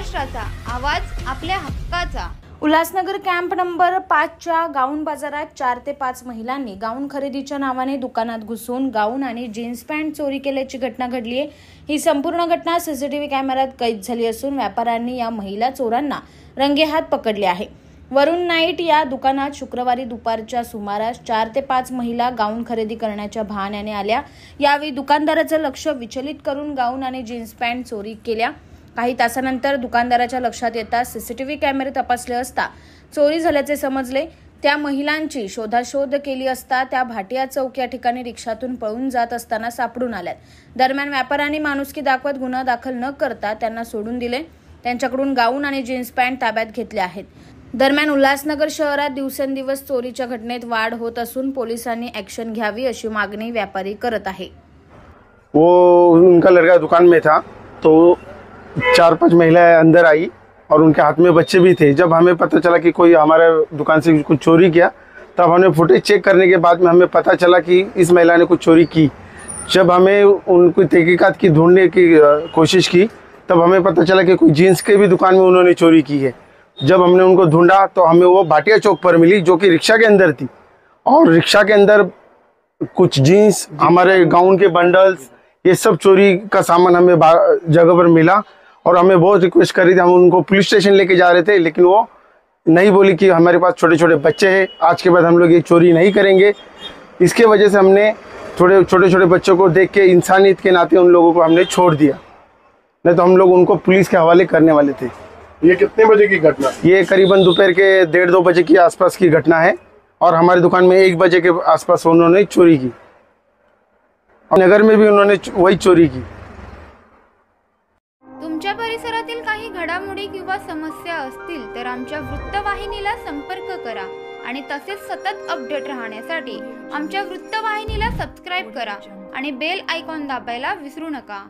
महाराष्ट्राचा आवाज आपल्या हक्काचा। उल्हासनगर कॅम्प नंबर 5च्या गाऊन बाजारात 4 ते 5 महिलांनी गाऊन खरेदीच्या नावाने दुकानात घुसून गाऊन आणि जीन्स पॅन्ट चोरी केल्याची घटना घडली आहे। ही संपूर्ण घटना सीसीटीव्ही कॅमेऱ्यात कैद झाली असून व्यापाऱ्यांनी या महिला चोरांना रंगेहात पकडले आहे। वरुण नाईट या दुकानात शुक्रवारी दुपारच्या सुमारास 4 ते 5 महिला गाऊन खरेदी करण्याच्या बहाण्याने आल्या। यावेळी दुकानदाराचं लक्ष विचलित करून गाऊन आणि जीन्स पॅन्ट चोरी केल्या। काही तासानंतर दुकानदाराच्या लक्षात येताच सीसीटीव्ही कॅमेरे तपासले असता चोरी झाल्याचे समजले। त्या महिलांची शोधाशोध केली असता त्या भाटिया चौक या ठिकाणी रिक्षातून पळून जात असताना सापडून आल्यात। दरम्यान व्यापाऱ्यांनी माणुसकी दाखवत गुन्हा दाखल न करता त्यांना सोडून दिले। त्यांच्याकडून गाऊन आणि जीन्स पॅन्ट ताब्यात घेतले आहेत। दरम्यान उल्हासनगर शहरात दिवसेंदिवस चोरीच्या घटनेत वाढ होत असून पोलिसांनी ॲक्शन घ्यावी अशी मागणी व्यापारी करत आहे। वो उनका लड़का दुकान में था तो 4-5 महिलाएं अंदर आई और उनके हाथ में बच्चे भी थे। जब हमें पता चला कि कोई हमारे दुकान से कुछ चोरी किया तब हमने फुटेज चेक करने के बाद में हमें पता चला कि इस महिला ने कुछ चोरी की। जब हमें उनको तहकीकात की ढूंढने की कोशिश की तब हमें पता चला कि कोई जीन्स के भी दुकान में उन्होंने चोरी की है। जब हमने उनको ढूंढा तो हमें वो भाटिया चौक पर मिली जो कि रिक्शा के अंदर थी और रिक्शा के अंदर कुछ जीन्स, हमारे गाउन के बंडल्स, ये सब चोरी का सामान हमें जगह पर मिला और हमें बहुत रिक्वेस्ट करी थी। हम उनको पुलिस स्टेशन लेके जा रहे थे लेकिन वो नहीं बोली कि हमारे पास छोटे छोटे बच्चे हैं, आज के बाद हम लोग ये चोरी नहीं करेंगे। इसके वजह से हमने छोटे छोटे बच्चों को देख के इंसानियत के नाते उन लोगों को हमने छोड़ दिया, नहीं तो हम लोग उनको पुलिस के हवाले करने वाले थे। ये कितने बजे की घटना? ये करीबन दोपहर के 1:30-2 बजे की आसपास की घटना है और हमारी दुकान में 1 बजे के आसपास उन्होंने चोरी की और नगर में भी उन्होंने वही चोरी की। तुमच्या परिसरातील काही घडामोडी किंवा समस्या असतील तर आमच्या वृत्तवाहिनीला संपर्क करा आणि तसेच सतत अपडेट राहण्यासाठी आमच्या वृत्तवाहिनीला सबस्क्राइब करा आणि बेल आयकॉन दाबायला विसरू नका।